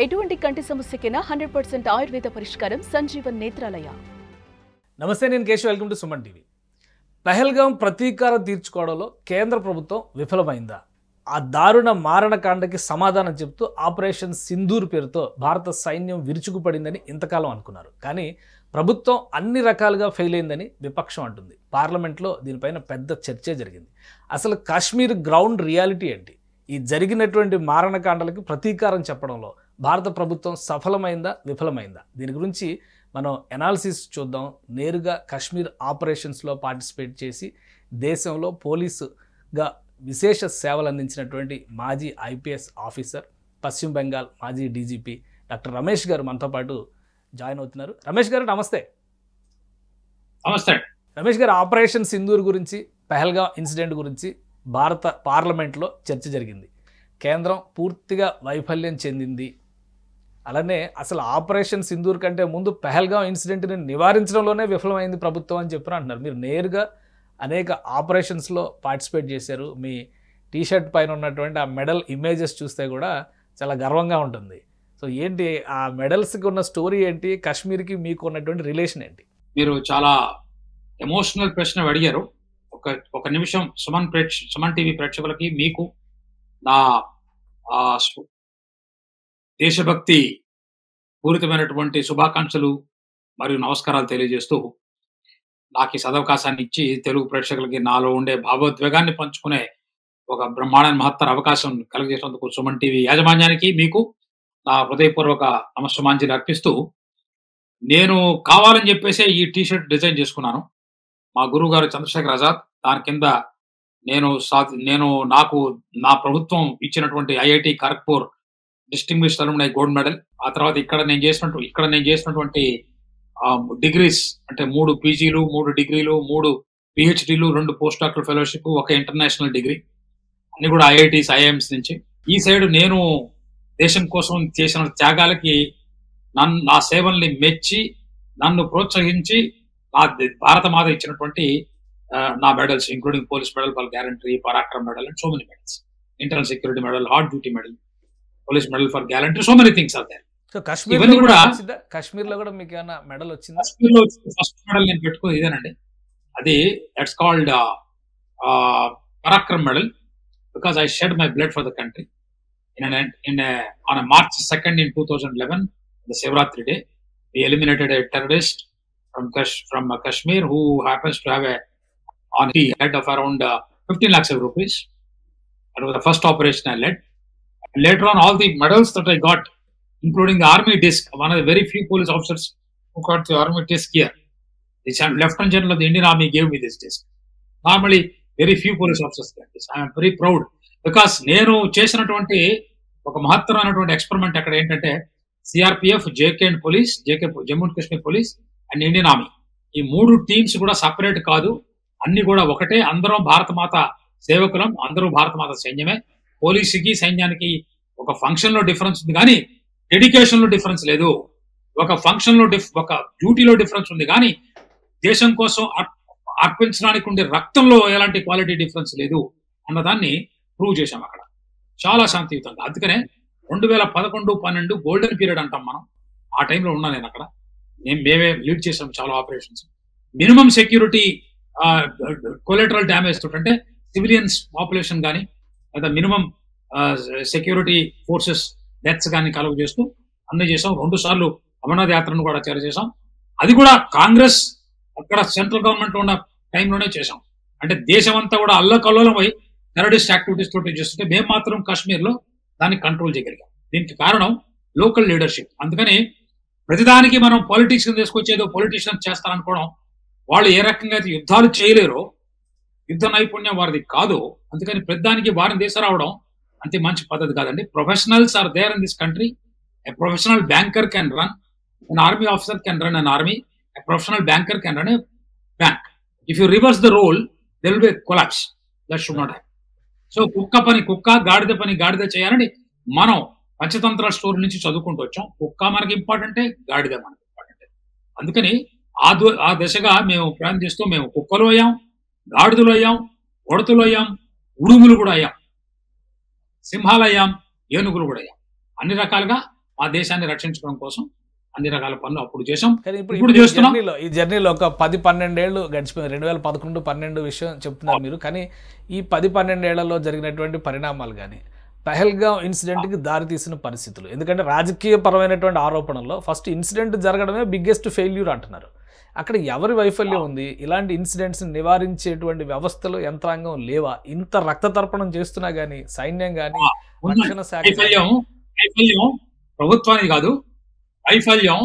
ఎటువంటి కంటి సమస్యకైనా 100% ఆయుర్వేద పరిష్కారం సంజీవన్ నేత్రాలయ. నమస్తే, నేను Keshav. Welcome to Suman TV. Pahalgam ప్రతీకారం తీర్చుకోవడంలో కేంద్ర ప్రభుత్వం విఫలమైందా? ఆ దారుణ మారణకాండకి సమాధానం చెప్తూ ఆపరేషన్ సింధూర్ పేరుతో భారత సైన్యం విరుచుకుపడిందని ఇంతకాలం అనుకున్నారు. కానీ ప్రభుత్వం అన్ని రకాలుగా ఫెయిల్ అయిందని విపక్షం అంటుంది. పార్లమెంట్లో దీనిపైన పెద్ద చర్చే జరిగింది. అసలు కాశ్మీర్ గ్రౌండ్ రియాలిటీ ఏంటి? ఈ జరిగినటువంటి మారణకాండలకు ప్రతీకారం చెప్పడంలో భారత ప్రభుత్వం సఫలమైందా, విఫలమైందా? దీని గురించి మనం ఎనాలిసిస్ చూద్దాం. నేరుగా కాశ్మీర్ ఆపరేషన్స్లో పార్టిసిపేట్ చేసి దేశంలో పోలీసుగా విశేష సేవలు అందించినటువంటి మాజీ ఐపీఎస్ ఆఫీసర్, పశ్చిమ బెంగాల్ మాజీ డీజీపీ డాక్టర్ రమేష్ గారు మనతో పాటు జాయిన్ అవుతున్నారు. రమేష్ గారు నమస్తే. నమస్తే రమేష్ గారు, ఆపరేషన్ సింధూర్ గురించి, పహల్గాం ఇన్సిడెంట్ గురించి భారత పార్లమెంట్లో చర్చ జరిగింది. కేంద్రం పూర్తిగా వైఫల్యం చెందింది. అలానే అసలు ఆపరేషన్ సింధూర్ కంటే ముందు పహల్గాం ఇన్సిడెంట్ని నివారించడంలోనే విఫలమైంది ప్రభుత్వం అని చెప్పి అంటున్నారు. మీరు నేరుగా అనేక ఆపరేషన్స్లో పార్టిసిపేట్ చేశారు. మీ టీషర్ట్ పైన ఉన్నటువంటి ఆ మెడల్ ఇమేజెస్ చూస్తే కూడా చాలా గర్వంగా ఉంటుంది. సో ఏంటి ఆ మెడల్స్కి ఉన్న స్టోరీ ఏంటి? కాశ్మీర్కి మీకు ఉన్నటువంటి రిలేషన్ ఏంటి? మీరు చాలా ఎమోషనల్ ప్రశ్న అడిగారు. ఒక నిమిషం సుమన్ టీవీ ప్రేక్షకులకి, మీకు నా దేశభక్తి పూరితమైనటువంటి శుభాకాంక్షలు మరియు నమస్కారాలు తెలియజేస్తూ, నాకు ఈ సదవకాశాన్ని ఇచ్చి తెలుగు ప్రేక్షకులకి నాలో ఉండే భావోద్వేగాన్ని పంచుకునే ఒక బ్రహ్మాండ మహత్తర అవకాశం కలిగజేసినందుకు సుమన్ టీవీ యాజమాన్యానికి, మీకు నా హృదయపూర్వక నమస్సమాంజలి అర్పిస్తూ, నేను కావాలని చెప్పేసే ఈ టీషర్ట్ డిజైన్ చేసుకున్నాను. మా గురువు గారు చంద్రశేఖర్ ఆజాద్, దాని కింద నాకు నా ప్రభుత్వం ఇచ్చినటువంటి IIT Kharagpur distinguished alumni gold medal, ఆ తర్వాత ఇక్కడ నేను చేసినటువంటి డిగ్రీస్ అంటే 3 పీజీలు, 3 డిగ్రీలు, 3 పిహెచ్డీలు, 2 పోస్ట్ డాక్టరల్ ఫెలోషిప్, ఒక ఇంటర్నేషనల్ డిగ్రీ, అన్ని కూడా ఐఐటీస్, ఐఐఎంస్ నుంచి. ఈ సైడ్ నేను దేశం కోసం చేసిన త్యాగాలకి నా సేవల్ని మెచ్చి నన్ను ప్రోత్సహించి భారత మాత ఇచ్చినటువంటి నా medals, including police medal for gallantry, Parakram medal and so many medals, internal security medal, hard duty medal, police medal for gallantry, so many things are there. So కాశ్మీర్లో కూడా మీకు ఏమైనా మెడల్ వచ్చిందా? కాశ్మీర్లో ఫస్ట్ మెడల్ నేను పెట్టుకుని ఇదేనండి. అది that's called Parakram medal, because I shed my blood for the country on a March 2nd in 2011, the Shivratri day. We eliminated a terrorist from Kashmir who happens to have a head of around 15 lakhs of rupees. That was the first operation I led. And later on, all the medals that I got, including the army disc, one of the very few police officers who got the army disc here. The Lieutenant General of the Indian Army gave me this disc. Normally, very few police officers get this. I am very proud. Because నేను చేసినటువంటి ఒక మహత్తరమైనటువంటి experiment అక్కడ ఏంటంటే, CRPF, JK and police, Jammu and Kashmir police and Indian army, ఈ 3 teams కూడా separate కాదు, అన్ని కూడా ఒకటే. అందరం భారత మాత సేవకులం, అందరూ భారత మాత సైన్యమే. పోలీసుకి సైన్యానికి ఒక ఫంక్షన్ లో డిఫరెన్స్ ఉంది కానీ డెడికేషన్ లో డిఫరెన్స్ లేదు. ఒక ఫంక్షన్ లో ఒక డ్యూటీలో డిఫరెన్స్ ఉంది కానీ దేశం కోసం అర్పించడానికి ఉండే రక్తంలో ఎలాంటి క్వాలిటీ డిఫరెన్స్ లేదు అన్నదాన్ని ప్రూవ్ చేశాం అక్కడ చాలా శాంతియుతంగా. అందుకనే 2011-12 గోల్డెన్ పీరియడ్ అంటాం మనం. ఆ టైంలో ఉన్నా నేను అక్కడ. మేమే లీడ్ చేసాం చాలా operations. Minimum security collateral damage తోటి, అంటే సివిలియన్స్ పాపులేషన్ కానీ లేదా మినిమం సెక్యూరిటీ ఫోర్సెస్ డెత్స్ కానీ కలుగు చేస్తూ అన్ని చేసాం. 2 సార్లు అమర్నాథ్ యాత్రను కూడా చేసాం. అది కూడా కాంగ్రెస్ అక్కడ సెంట్రల్ గవర్నమెంట్ ఉన్న టైంలోనే చేసాం. అంటే దేశం అంతా కూడా అల్లకల్లోలం పోయి టెర్రరిస్ట్ యాక్టివిటీస్ తోటి చేస్తుంటే మేము మాత్రం కాశ్మీర్లో దాన్ని కంట్రోల్ చేయగలిగాం. దీనికి కారణం లోకల్ లీడర్షిప్. అందుకని ప్రతిదానికి మనం పాలిటిక్స్ తీసుకొచ్చేదో పొలిటీషియన్ చేస్తారనుకోవడం, వాళ్ళు ఏ రకంగా అయితే యుద్ధాలు చేయలేరో, యుద్ధ నైపుణ్యం వారిది కాదు, అందుకని ప్రతిదానికి వారిని తీసుకురావడం అంతే మంచి పద్ధతి కాదండి. Professionals are there in this country. A professional banker can run, an army officer can run an army, a professional banker can run a bank. If you reverse the role there will be collapse. That should not happen. So కుక్క పని కుక్క, గాడిద పని గాడిద చేయాలని మనం Panchatantra story నుంచి చదువుకుంటూ వచ్చాం. కుక్క మనకి ఇంపార్టెంటే, గాడిద మనకి ఇంపార్టెంటే. అందుకని ఆ దశగా మేము ప్రయాణం చేస్తూ మేము కుక్కలు అయ్యాం, గాడిదలు అయ్యాం, ఉడతలు అయ్యాం, ఉడుములు కూడా అయ్యాం, సింహాలు అయ్యాం, ఏనుగులు కూడా అయ్యాం. అన్ని రకాలుగా మా దేశాన్ని రక్షించడం కోసం అన్ని రకాల పనులు అప్పుడు చేసాం, కానీ ఇప్పుడు చేస్తున్నాం. ఈ జర్నీలో ఒక 10-12 ఏళ్ళు గడిచిపోయింది. 2011-12 విషయం చెప్తున్నారు మీరు. కానీ ఈ 10-12 ఏళ్లలో జరిగినటువంటి పరిణామాలు కానీ పహల్గాం ఇన్సిడెంట్కి దారితీసిన పరిస్థితులు, ఎందుకంటే రాజకీయ పరమైనటువంటి ఆరోపణల్లో ఫస్ట్ ఇన్సిడెంట్ జరగడమే బిగ్గెస్ట్ ఫెయిల్యూర్ అంటున్నారు. అక్కడ ఎవరి వైఫల్యం ఉంది? ఇలాంటి ఇన్సిడెంట్స్ నివారించేటువంటి వ్యవస్థలు, యంత్రాంగం లేవా? ఇంత రక్త తర్పణం చేస్తున్నా కానీ సైన్యం కానీ రక్షణ శాఖ వైఫల్యం ప్రభుత్వానికి కాదు, వైఫల్యం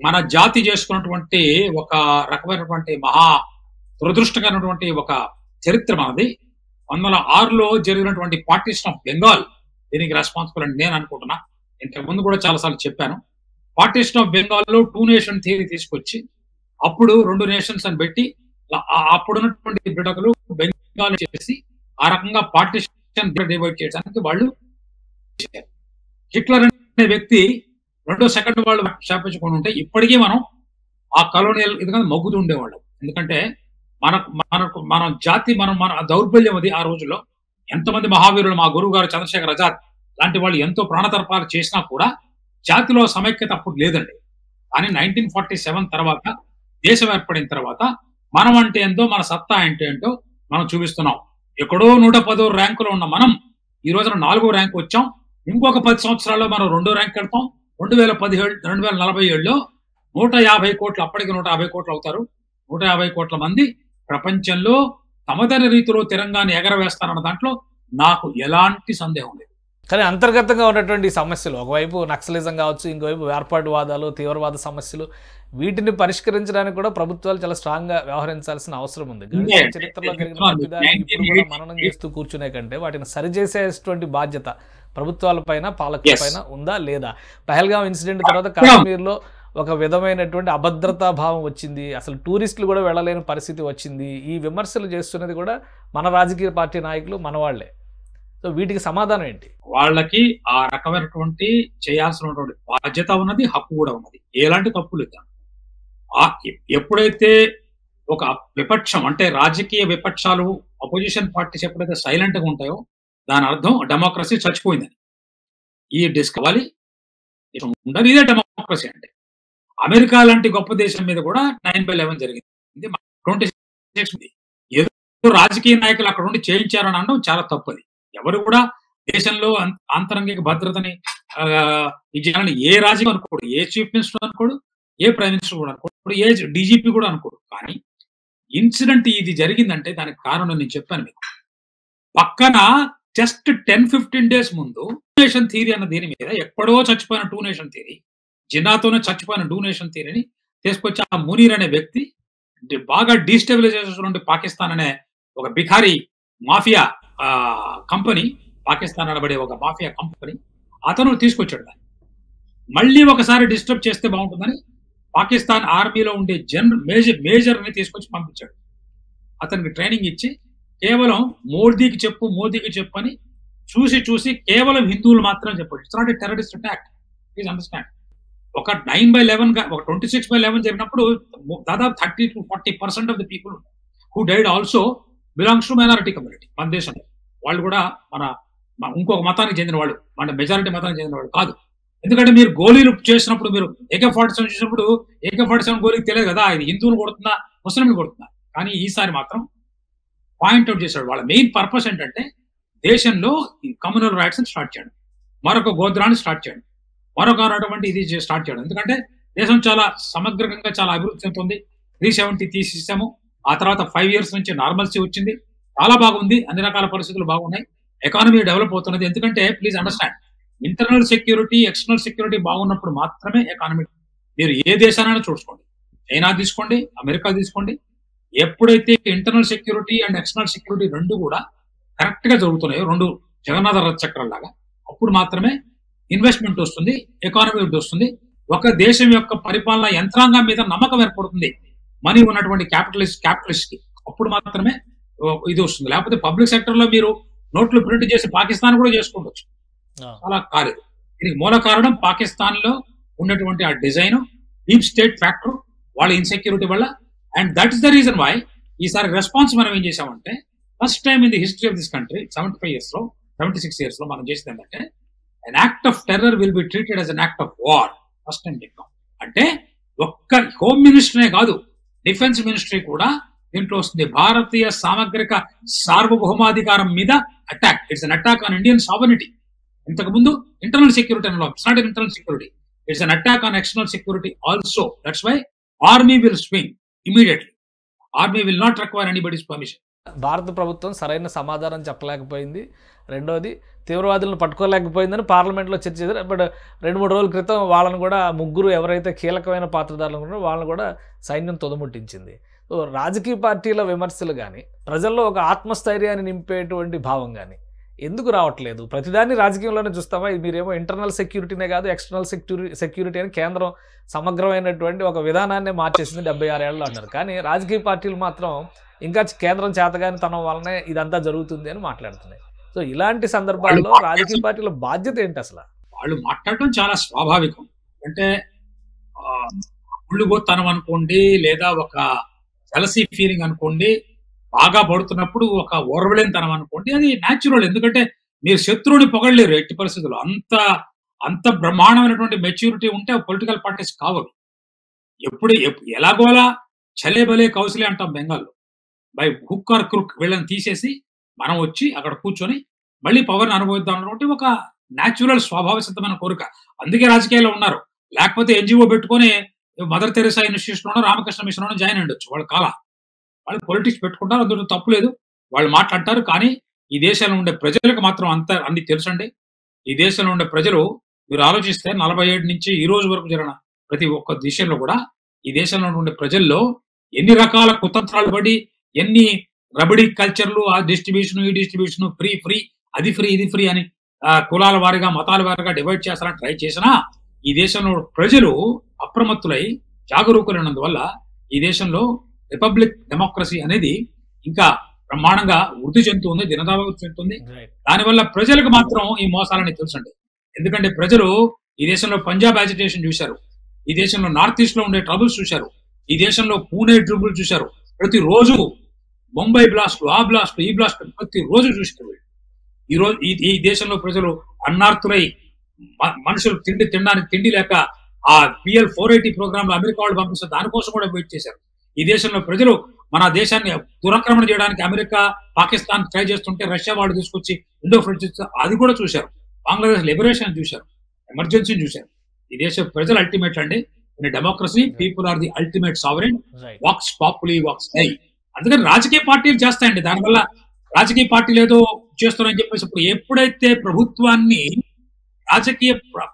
మన జాతి చేసుకున్నటువంటి ఒక రకమైనటువంటి మహా దురదృష్టకరమైనటువంటి ఒక చరిత్ర మనది. 1906లో జరిగినటువంటి పార్టీషన్ ఆఫ్ బెంగాల్ దీనికి రెస్పాన్సిబుల్ అని నేను అనుకుంటున్నా. ఇంతకు ముందు కూడా చాలాసార్లు చెప్పాను. పార్టీషన్ ఆఫ్ బెంగాల్లో 2 నేషన్ థియరీ తీసుకొచ్చి అప్పుడు 2 నేషన్స్ అని పెట్టి అప్పుడున్నటువంటి బిడకలు బెంగాల్ చేసి ఆ రకంగా పార్టీషన్ డివైడ్ చేయడానికి వాళ్ళు హిట్లర్ అనే వ్యక్తి సెకండ్ వాళ్ళు శాపించుకొని ఉంటే ఇప్పటికీ మనం ఆ కలోనియల్ ఇది మగ్గుతూ ఉండేవాళ్ళం. ఎందుకంటే మన జాతి మన దౌర్బల్యం అది. ఆ రోజుల్లో ఎంతమంది మహావీరులు, మా గురువు గారు చంద్రశేఖర్ ఆజాద్ లాంటి వాళ్ళు ఎంతో ప్రాణతర్పాలు చేసినా కూడా జాతిలో సమైక్యత అప్పుడు లేదండి. కానీ 1947 తర్వాత దేశం ఏర్పడిన తర్వాత మనం అంటే ఏంటో, మన సత్తా అంటే ఏంటో మనం చూపిస్తున్నాం. ఎక్కడో 110వ ర్యాంకులో ఉన్న మనం ఈ రోజున 4వ ర్యాంకు వచ్చాం. ఇంకొక 10 సంవత్సరాల్లో మనం 2వ ర్యాంక్ వెళ్తాం. 2047లో 150 కోట్లు, అప్పటికి 150 కోట్లు అవుతారు. 150 కోట్ల మంది ప్రపంచంలో తమదైన రీతిలో తిరంగాన్ని ఎగరవేస్తారన్న దాంట్లో నాకు ఎలాంటి సందేహం లేదు. కానీ అంతర్గతంగా ఉన్నటువంటి సమస్యలు, ఒకవైపు నక్సలిజం కావచ్చు, ఇంకోవైపు వేర్పాటువాదాలు, తీవ్రవాద సమస్యలు, వీటిని పరిష్కరించడానికి కూడా ప్రభుత్వాలు చాలా స్ట్రాంగ్ గా వ్యవహరించాల్సిన అవసరం ఉంది. చరిత్రలో జరిగిన ప్రతిదాన్ని ఇప్పుడు కూడా మననం చేస్తూ కూర్చునే కంటే వాటిని సరిచేసేటువంటి బాధ్యత ప్రభుత్వాలపైన, పాలకులపైన ఉందా లేదా? పహల్గాం ఇన్సిడెంట్ తర్వాత కాశ్మీర్లో ఒక విధమైనటువంటి అభద్రతా భావం వచ్చింది, అసలు టూరిస్టులు కూడా వెళ్ళలేని పరిస్థితి వచ్చింది. ఈ విమర్శలు చేస్తున్నది కూడా మన రాజకీయ పార్టీ నాయకులు, మన వాళ్లే. సో వీటికి సమాధానం ఏంటి? వాళ్ళకి ఆ రకమైనటువంటి చేయాల్సినటువంటి బాధ్యత ఉన్నది, హక్కు కూడా ఉన్నది. ఎలాంటి తప్పు లేదు. ఎప్పుడైతే ఒక విపక్షం అంటే రాజకీయ విపక్షాలు, అపోజిషన్ పార్టీస్ ఎప్పుడైతే సైలెంట్ గా ఉంటాయో దాని అర్థం డెమోక్రసీ చచ్చిపోయిందని. ఈ డిస్కవాలి ఉండదు. ఇదే డెమోక్రసీ అంటే. అమెరికా లాంటి గొప్ప దేశం మీద కూడా 9/11 జరిగింది. 26 ఏదో రాజకీయ నాయకులు అక్కడ ఉండి చేయించారని అనడం చాలా తప్పది. ఎవరు కూడా దేశంలో ఆంతరంగిక భద్రతని చేయాలని ఏ రాజకీయం అనుకోడు, ఏ చీఫ్ మినిస్టర్ అనుకోడు, ఏ ప్రైమ్ మినిస్టర్ కూడా అనుకోడు, ఏ డీజీపీ కూడా అనుకోడు. కానీ ఇన్సిడెంట్ ఇది జరిగిందంటే దానికి కారణం నేను చెప్పాను మీకు. పక్కన జస్ట్ 10-15 డేస్ ముందు 2 నేషన్ థియరీ అన్న దీని మీద ఎక్కడో చచ్చిపోయిన 2 నేషన్ థియరీ, జిన్నాతోనే చచ్చిపోయిన 2 నేషన్ థియరీని తీసుకొచ్చి ఆ మునీర్ అనే వ్యక్తి బాగా డీస్టెబిలైజ్ చేసినటువంటి పాకిస్తాన్ అనే ఒక బిఖారీ మాఫియా కంపెనీ, పాకిస్తాన్ అనబడే ఒక మాఫియా కంపెనీ, అతను తీసుకొచ్చాడు. దాన్ని మళ్ళీ ఒకసారి డిస్టర్బ్ చేస్తే బాగుంటుందని పాకిస్తాన్ ఆర్మీలో ఉండే మేజర్ని తీసుకొచ్చి పంపించాడు. అతనికి ట్రైనింగ్ ఇచ్చి కేవలం మోదీకి చెప్పు అని చూసి కేవలం హిందువులు మాత్రం చెప్పాడు. It's not a terrorist attack, please understand. ఒక 9/11 ఒక 26/11 జరిగినప్పుడు దాదాపు 30-40% of the people who died also belongs to minority community. మన దేశంలో వాళ్ళు కూడా మన ఇంకొక మతానికి చెందిన వాళ్ళు, మన మెజారిటీ మతానికి చెందిన వాళ్ళు కాదు. ఎందుకంటే మీరు గోళీలు చేసినప్పుడు, మీరు AK-47 చేసినప్పుడు AK-47 గోళీకి తెలియదు కదా ఇది హిందువులు కొడుతుందా ముస్లింలు కొడుతుందా. కానీ ఈసారి మాత్రం పాయింట్అవుట్ చేశాడు. వాళ్ళ మెయిన్ పర్పస్ ఏంటంటే దేశంలో కమ్యూనల్ రైట్స్ స్టార్ట్ చేయడం, మరొక గోత్రాన్ని స్టార్ట్ చేయడం, మరొక అటువంటి ఇది స్టార్ట్ చేయడం. ఎందుకంటే దేశం చాలా సమగ్రంగా చాలా అభివృద్ధి చెందుతుంది. 370 తీసేసాము. ఆ తర్వాత 5 years నుంచి నార్మల్సీ వచ్చింది. చాలా బాగుంది, అన్ని రకాల పరిస్థితులు బాగున్నాయి, ఎకానమీ డెవలప్ అవుతున్నది. ఎందుకంటే please understand, internal security, external security బాగున్నప్పుడు మాత్రమే ఎకానమీ. మీరు ఏ దేశానైనా చూసుకోండి, చైనా తీసుకోండి, అమెరికా తీసుకోండి, ఎప్పుడైతే internal security and external security రెండు కూడా కరెక్ట్ గా జరుగుతున్నాయో, రెండు జగన్నాథ రథ చక్రాల్లాగా, అప్పుడు మాత్రమే ఇన్వెస్ట్మెంట్ వస్తుంది, ఎకానమీ వస్తుంది, ఒక దేశం యొక్క పరిపాలన యంత్రాంగం మీద నమ్మకం ఏర్పడుతుంది మనీ ఉన్నటువంటి క్యాపిటలిస్ట్ కి. అప్పుడు మాత్రమే ఇది వస్తుంది. లేకపోతే పబ్లిక్ సెక్టర్ లో మీరు నోట్లు ప్రింట్ చేసి పాకిస్తాన్ కూడా చేసుకోవచ్చు, అలా కాలేదు. దీనికి మూల కారణం పాకిస్తాన్ లో ఉన్నటువంటి ఆ డిజైన్, డీప్ స్టేట్ ఫ్యాక్టర్, వాళ్ళ ఇన్సెక్యూరిటీ వల్ల. And that is the reason why ఈసారి రెస్పాన్స్ మనం ఏం చేసామంటే, first time in the history of this country 76 years లో మనం చేసింది ఏంటంటే, an act of terror will be treated as an act of war. First time చెప్పాం. అంటే ఒక్క హోమ్ మినిస్టరే కాదు, డిఫెన్స్ మినిస్ట్రీ కూడా దీంట్లో వస్తుంది. భారతీయ సామగ్రిక సార్వభౌమాధికారం మీద attack. It's an attack on Indian sovereignty. ఇంతకు ముందు ఇంటర్నల్ సెక్యూరిటీ అనలో, it's not internal security, it's an attack on external security also. That's why army will swing immediately. Army will not require anybody's permission. భారత ప్రభుత్వం సరైన సమాధానం చెప్పలేకపోయింది. రెండోది, తీవ్రవాదులను పట్టుకోలేకపోయిందని పార్లమెంట్లో చర్చ చేశారు. బట్ 2-3 రోజుల క్రితం వాళ్ళని కూడా, ముగ్గురు ఎవరైతే కీలకమైన పాత్రధారులు ఉన్నారో వాళ్ళని కూడా సైన్యం తొదముట్టించింది. సో రాజకీయ పార్టీల విమర్శలు కానీ, ప్రజల్లో ఒక ఆత్మస్థైర్యాన్ని నింపేటువంటి భావం కానీ ఎందుకు రావట్లేదు? ప్రతిదాన్ని రాజకీయంలోనే చూస్తామా? మీరేమో ఇంటర్నల్ సెక్యూరిటీనే కాదు, ఎక్స్టర్నల్ సెక్యూరిటీ అని కేంద్రం సమగ్రమైనటువంటి ఒక విధానాన్ని మార్చేసింది 76 ఏళ్ళలో అన్నారు. కానీ రాజకీయ పార్టీలు మాత్రం ఇంకా కేంద్రం చేతగాని తనం వల్లనే ఇదంతా జరుగుతుంది అని మాట్లాడుతున్నాయి. సో ఇలాంటి సందర్భాల్లో రాజకీయ పార్టీల బాధ్యత ఏంటి అసలు? వాళ్ళు మాట్లాడటం చాలా స్వాభావికం. అంటే ఉళ్ళుబోతనం అనుకోండి, లేదా ఒక జలసీ ఫీలింగ్ అనుకోండి, బాగా పడుతున్నప్పుడు ఒక ఓర్వలేనితనం అనుకోండి, అది న్యాచురల్. ఎందుకంటే మీరు శత్రువుని పొగడలేరు ఎట్టి పరిస్థితుల్లో. అంత బ్రహ్మాండమైనటువంటి మెచ్యూరిటీ ఉంటే పొలిటికల్ పార్టీస్ కావవి. ఎప్పుడు ఎలాగోలా చలేబలే కౌశలే అంటాం బెంగాల్లో. బై హుక్ ఆర్ క్రుక్ వీళ్ళని తీసేసి మనం వచ్చి అక్కడ కూర్చొని మళ్ళీ పవర్ని అనుభవిద్దాం అన్నటువంటి ఒక న్యాచురల్ స్వభావ సిద్ధమైన కోరిక. అందుకే రాజకీయాల్లో ఉన్నారు. లేకపోతే ఎన్జిఓ పెట్టుకొని మదర్ తెరెసా ఇన్స్టిట్యూషన్లోనో రామకృష్ణ మిషన్లోనో జాయిన్ అయ్యొచ్చు. వాళ్ళు పొలిటిక్స్ పెట్టుకుంటారు, అందులో తప్పులేదు, వాళ్ళు మాట్లాడతారు. కానీ ఈ దేశంలో ఉండే ప్రజలకు మాత్రం అన్ని తెలుసండి. ఈ దేశంలో ఉండే ప్రజలు, మీరు ఆలోచిస్తే 47 నుంచి ఈ రోజు వరకు జరిగిన ప్రతి ఒక్క దేశంలో కూడా ఈ దేశంలో ఉండే ప్రజల్లో ఎన్ని రకాల కుతంత్రాలు పడి, ఎన్ని రబడీ కల్చర్లు, ఆ డిస్ట్రిబ్యూషన్, ఈ డిస్ట్రిబ్యూషన్, ఫ్రీ అది ఫ్రీ ఇది ఫ్రీ అని కులాల వారిగా మతాల వారిగా డివైడ్ చేస్తారని ట్రై చేసినా ఈ దేశంలో ప్రజలు అప్రమత్తులై జాగరూకులైనందువల్ల ఈ దేశంలో రిపబ్లిక్ డెమోక్రసీ అనేది ఇంకా బ్రహ్మాండంగా వృద్ధి చెందుతుంది, దినదాభివృద్ధి చెందుతుంది. దానివల్ల ప్రజలకు మాత్రం ఈ మోసాలని తెలుసండి. ఎందుకంటే ప్రజలు ఈ దేశంలో పంజాబ్ యాజిటేషన్ చూశారు, ఈ దేశంలో నార్త్ ఈస్ట్ లో ఉండే ట్రబుల్స్ చూశారు, ఈ దేశంలో పూణే ట్రబుల్ చూశారు. ప్రతిరోజు ముంబై బ్లాస్ట్, ఆ బ్లాస్ట్, ఈ బ్లాస్ట్ ప్రతిరోజు చూశారు. ఈ రోజు ఈ దేశంలో ప్రజలు అన్నార్తులై, మనుషులు తినడానికి తిండి లేక ఆ PL 480 ప్రోగ్రామ్ లో అమెరికా వాళ్ళు పంపిస్తారు, దానికోసం కూడా వెయిట్ చేశారు. ఈ దేశంలో ప్రజలు మన దేశాన్ని దురాక్రమణ చేయడానికి అమెరికా, పాకిస్తాన్ ట్రై చేస్తుంటే రష్యా వాళ్ళు తీసుకొచ్చి ఇండో ఫ్రెంచ్ అది కూడా చూశారు. బంగ్లాదేశ్ లిబరేషన్ చూశారు, ఎమర్జెన్సీని చూశారు. ఈ దేశ ప్రజలు అల్టిమేట్ అండి. In democracy people are the ultimate sovereign, వాక్స్ పాపులీ వాక్స్ డై. అందుకని రాజకీయ పార్టీలు చేస్తాయండి. దానివల్ల రాజకీయ పార్టీలు ఏదో చేస్తున్నాయని చెప్పేసి ఇప్పుడు ఎప్పుడైతే ప్రభుత్వాన్ని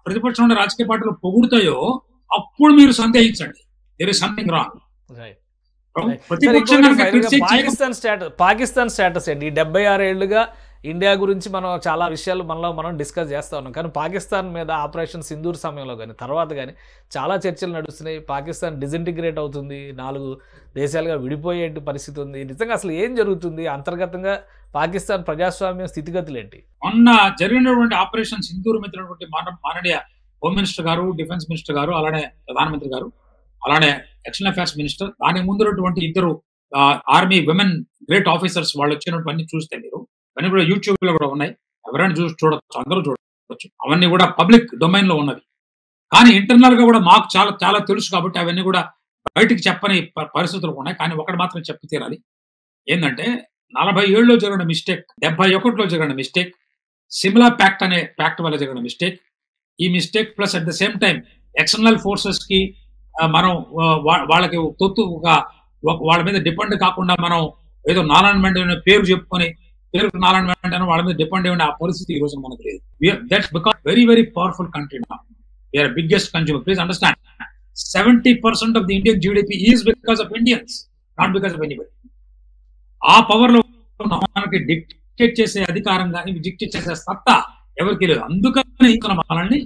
ప్రతిపక్షంలో రాజకీయ పార్టీలు పొగుడుతాయో అప్పుడు మీరు సందేహించండి, there is something wrong. Pakistan status ఏంటి? 76 ఏళ్లుగా ఇండియా గురించి మనం చాలా విషయాలు మనం డిస్కస్ చేస్తూ ఉన్నాం. కానీ పాకిస్తాన్ మీద ఆపరేషన్ సింధూర్ సమయంలో కానీ తర్వాత కానీ చాలా చర్చలు నడుస్తున్నాయి. పాకిస్తాన్ డిజింటిగ్రేట్ అవుతుంది, 4 దేశాలుగా విడిపోయే పరిస్థితి ఉంది. నిజంగా అసలు ఏం జరుగుతుంది అంతర్గతంగా? పాకిస్తాన్ ప్రజాస్వామ్యం స్థితిగతులు ఏంటి? మొన్న జరిగినటువంటి ఆపరేషన్ సింధూర్ మీద మాననీయ హోమ్ మినిస్టర్ గారు, డిఫెన్స్ మినిస్టర్ గారు, అలానే ప్రధానమంత్రి గారు, అలానే ఎక్స్టర్నల్ అఫైర్స్ మినిస్టర్, దాని ముందున్నటువంటి 2 ఆర్మీ విమెన్ గ్రేట్ ఆఫీసర్స్ వాళ్ళు వచ్చినటువంటి చూస్తే మీరు అవన్నీ కూడా యూట్యూబ్ లో కూడా ఉన్నాయి, ఎవరైనా చూడొచ్చు, అందరూ చూడవచ్చు. అవన్నీ కూడా పబ్లిక్ డొమైన్ లో ఉన్నవి. కానీ ఇంటర్నల్ గా కూడా మాకు చాలా చాలా తెలుసు కాబట్టి అవన్నీ కూడా బయటికి చెప్పని పరిస్థితులు ఉన్నాయి. కానీ ఒకటి మాత్రం చెప్పి తీరాలి. ఏంటంటే 47లో జరిగిన మిస్టేక్, 71లో జరిగిన మిస్టేక్, సిమ్లా ప్యాక్ట్ అనే ప్యాక్ట్ వల్ల జరిగిన మిస్టేక్, ఈ mistake plus at the same time external forces కి మనం వాళ్ళకి వాళ్ళ మీద డిపెండ్ కాకుండా మనం ఏదో నాలన్మెంట్ అనే పేరు చెప్పుకొని పేరుకు నాలన్మెంట్ అని వాళ్ళ మీద డిపెండ్ అయిన ఆ పరిస్థితి ఈ రోజు మనకు లేదు. That's because very very powerful country now. We are biggest consumer. Please understand, 70% of the Indian GDP is because of Indians, not because of anybody. ఆ పవర్ లో మనకి డిక్టేట్ చేసే అధికారం కానీ డిక్టేట్ చేసే సత్తా ఎవరికి లేదు. అందుకని మనల్ని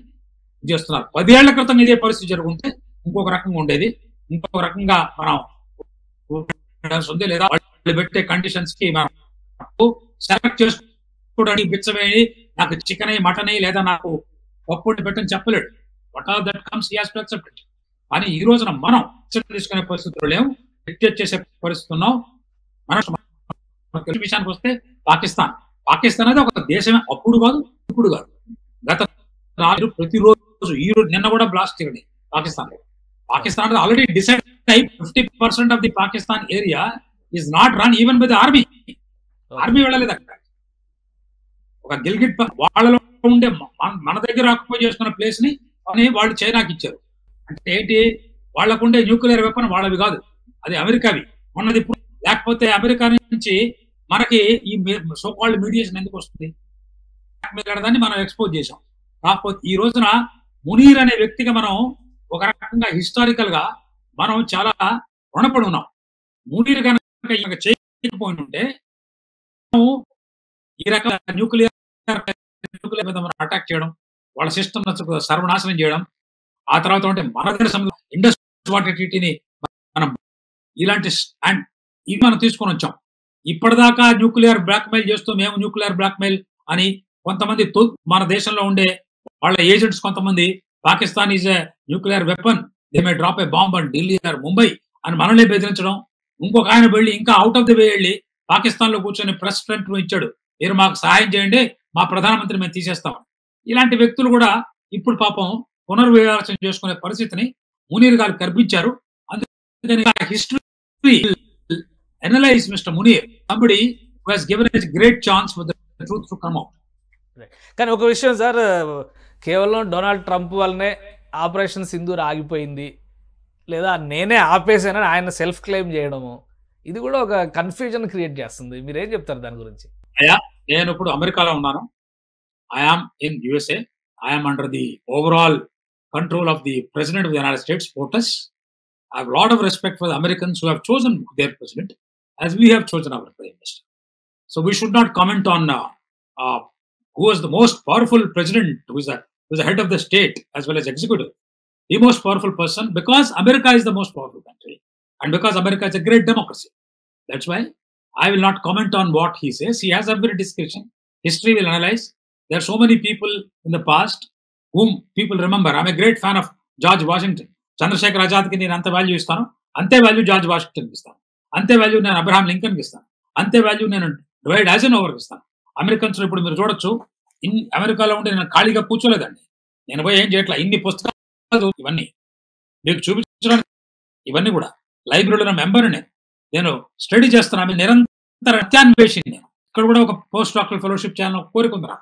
చేస్తున్నారు. 10 ఏళ్ల క్రితం ఇదే పరిస్థితి జరుగుంటే ఇంకొక రకంగా ఉండేది, ఇంకొక రకంగా మనం ఉంది. లేదా వాళ్ళు పెట్టే కండిషన్స్ కి మనం సెలెక్ట్ చేసుకోవడానికి బిచ్చమేది, నాకు చికెన్ అయ్యి మటన్ అయ్యి లేదా నాకు పప్పు పెట్టని చెప్పలేడు. What all that comes he has to accept it. కానీ ఈ రోజున మనం తీసుకునే పరిస్థితులు లేవు, డిక్టేట్ చేసే పరిస్థితి ఉన్నాం. మన విషయానికి వస్తే పాకిస్తాన్ అనేది ఒక దేశమే, అప్పుడు కాదు ఇప్పుడు కాదు, గత ప్రతిరోజు ఈ రోజు నిన్న కూడా బ్లాస్ట్ జరిగింది పాకిస్తాన్ ఆల్రెడీ డిసైడ్ అయి 50% of the Pakistan area is not run even by the army వెళ్ళలేదు అక్కడ. ఒక గిల్గిట్ వాళ్ళలో ఉండే మన దగ్గర ఆక్యుపై చేసుకున్న ప్లేస్ ని వాళ్ళు చైనాకి ఇచ్చారు. అంటే ఏంటి, వాళ్ళకు ఉండే న్యూక్లియర్ వెపన్ వాళ్ళవి కాదు, అది అమెరికావి ఉన్నది. లేకపోతే అమెరికా నుంచి మనకి ఈ సోకాల్డ్ మీడియేషన్ ఎందుకు వస్తుంది? దాన్ని మనం ఎక్స్పోజ్ చేసాం. కాకపోతే ఈ రోజున మునీర్ అనే వ్యక్తిగా మనం ఒక రకంగా హిస్టారికల్ గా మనం చాలా రుణపడి ఉన్నాం. మునీర్ కనుక చేయకపోయి ఉంటే ఈ రకంగా న్యూక్లియర్ మీద మనం అటాక్ చేయడం, వాళ్ళ సిస్టమ్ సర్వనాశనం చేయడం, ఆ తర్వాత అంటే మన దగ్గర ఇండస్ వాటర్ ట్రీటీని మనం ఇలాంటి ఇవి మనం తీసుకొని వచ్చాం. ఇప్పటిదాకా న్యూక్లియర్ బ్లాక్మెయిల్ చేస్తూ మేము న్యూక్లియర్ బ్లాక్మెయిల్ అని కొంతమంది మన దేశంలో ఉండే వాళ్ళ ఏజెంట్స్ కొంతమంది Pakistan is a nuclear weapon, they may drop a bomb and Delhi or Mumbai అని మనల్ని బెదిరించడం. ఇంకొక ఆయన వెళ్ళి ఇంకా అవుట్ ఆఫ్ ది వే వెళ్ళి పాకిస్తాన్ లో కూర్చొని ప్రెస్ ఫ్రంట్ ఇచ్చాడు, మీరు మాకు సహాయం చేయండి, మా ప్రధానమంత్రి మేము తీసేస్తాం. ఇలాంటి వ్యక్తులు కూడా ఇప్పుడు పాపం పునర్విమర్శన చేసుకునే పరిస్థితిని మునీర్ గారు కల్పించారు. అందుకని history analyse mister Munir, somebody who has given us a great chance for the truth to come out. కానీ ఒక విషయం సార్, కేవలం డొనాల్డ్ ట్రంప్ వల్లనే ఆపరేషన్ సింధూర్ ఆగిపోయింది, లేదా నేనే ఆపేసానని ఆయన సెల్ఫ్ క్లెయిమ్ చేయడము, ఇది కూడా ఒక కన్ఫ్యూజన్ క్రియేట్ చేస్తుంది. మీరేం చెప్తారు దాని గురించి? నేను ఇప్పుడు అమెరికాలో ఉన్నాను. I am in USA. I am under the overall control of the President of the United States, POTUS. I have a lot of respect for the Americans who have chosen their president, as we have chosen our Prime Minister. So we should not comment on who is the most powerful president, who is the head of the state as well as executive, the most powerful person, because America is the most powerful country, and because America is a great democracy. That's why I will not comment on what he says. He has every discretion. History will analyze. There are so many people in the past whom people remember. I'm a great fan of George Washington. Chandrashekhar ఆజాద్కి నేను అంత value ఇస్తాను, అంతే value George వాషింగ్టన్కి ఇస్తాను, అంతే value నేను Abraham లింకన్కి ఇస్తాను, అంతే వాల్యూ నేను డ్వైట్ ఐజెన్హోవర్కి ఇస్తాను. అమెరికన్స్ ఇప్పుడు మీరు చూడొచ్చు, అమెరికాలో ఉంటే నేను ఖాళీగా కూర్చోలేదండి. నేను పోయి ఏం చేయట్లా, ఇన్ని పుస్తకాలు ఇవన్నీ మీకు చూపించడానికి, ఇవన్నీ కూడా లైబ్రరీలో మెంబర్ నేను స్టడీ చేస్తున్నాను. నిరంతర అత్యాన్వేషి. నేను ఇక్కడ కూడా ఒక పోస్ట్ డాక్టరల్ ఫెలోషిప్ చేయాలని కోరుకుంటున్నా.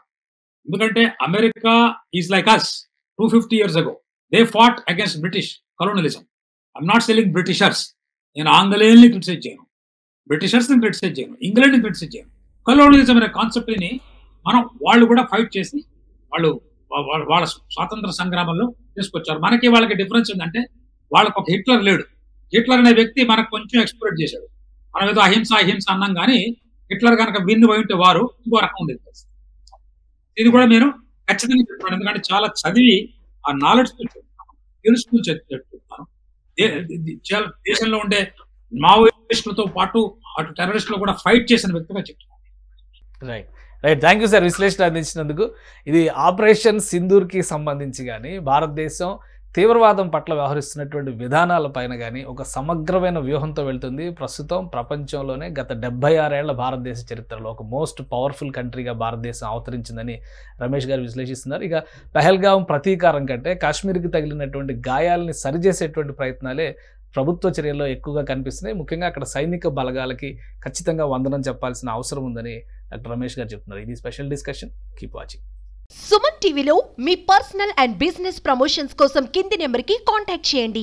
ఎందుకంటే America is like us 250 years ago. They fought against British colonialism. I'm not selling Britishers. నేను ఆంగ్లేయుల్ని క్రిటిసైజ్ చేయను, బ్రిటిషర్స్ని క్రిటిసైజ్ చేయను, ఇంగ్లాండ్ని క్రిటిసైజ్ చేయను. కలోనిలిజం అనే కాన్సెప్ట్ని వాళ్ళు కూడా ఫైట్ చేసి వాళ్ళ స్వాతంత్ర సంగ్రామంలో తీసుకొచ్చారు. మనకి వాళ్ళకి డిఫరెన్స్ ఏంటంటే, వాళ్ళకి ఒక హిట్లర్ లేడు. హిట్లర్ అనే వ్యక్తి మనకు కొంచెం ఎక్స్ప్లోర్ చేశాడు. మనం ఏదో అహింస అన్నాం, కానీ హిట్లర్ కనుక విన్ను పోయింటే వారు ఇంకో రకం ఉండేది. ఇది కూడా నేను ఖచ్చితంగా చెప్తాను, ఎందుకంటే చాలా చదివి ఆ నాలెడ్జ్ తెలుసుకుని చెప్తాను. దేశంలో ఉండే మావోయిస్టులతో పాటు అటు టెర్రరిస్టులు కూడా ఫైట్ చేసిన వ్యక్తిగా చెప్తున్నాను. Right right thank you sir, విశ్లేషణ అందించినందుకు. ఇది ఆపరేషన్ సింధూర్కి సంబంధించి కానీ, భారతదేశం తీవ్రవాదం పట్ల వ్యవహరిస్తున్నటువంటి విధానాలపైన కానీ ఒక సమగ్రమైన వ్యూహంతో వెళ్తుంది. ప్రస్తుతం ప్రపంచంలోనే గత 76 ఏళ్ల భారతదేశ చరిత్రలో ఒక మోస్ట్ పవర్ఫుల్ కంట్రీగా భారతదేశం అవతరించిందని రమేష్ గారు విశ్లేషిస్తున్నారు. ఇక పహల్గాం ప్రతీకారం కంటే కాశ్మీర్కి తగిలినటువంటి గాయాలని సరిచేసేటువంటి ప్రయత్నాలే ప్రభుత్వ చర్యల్లో ఎక్కువగా కనిపిస్తున్నాయి. ముఖ్యంగా అక్కడ సైనిక బలగాలకి ఖచ్చితంగా వందనం చెప్పాల్సిన అవసరం ఉందని డాక్టర్ రమేష్ గారు చెప్తున్నారు. ఇది special discussion. Keep watching. Suman టీవీలో మీ పర్సనల్ అండ్ బిజినెస్ ప్రమోషన్స్ కోసం కింది నెంబర్కి కాంటాక్ట్ చేయండి.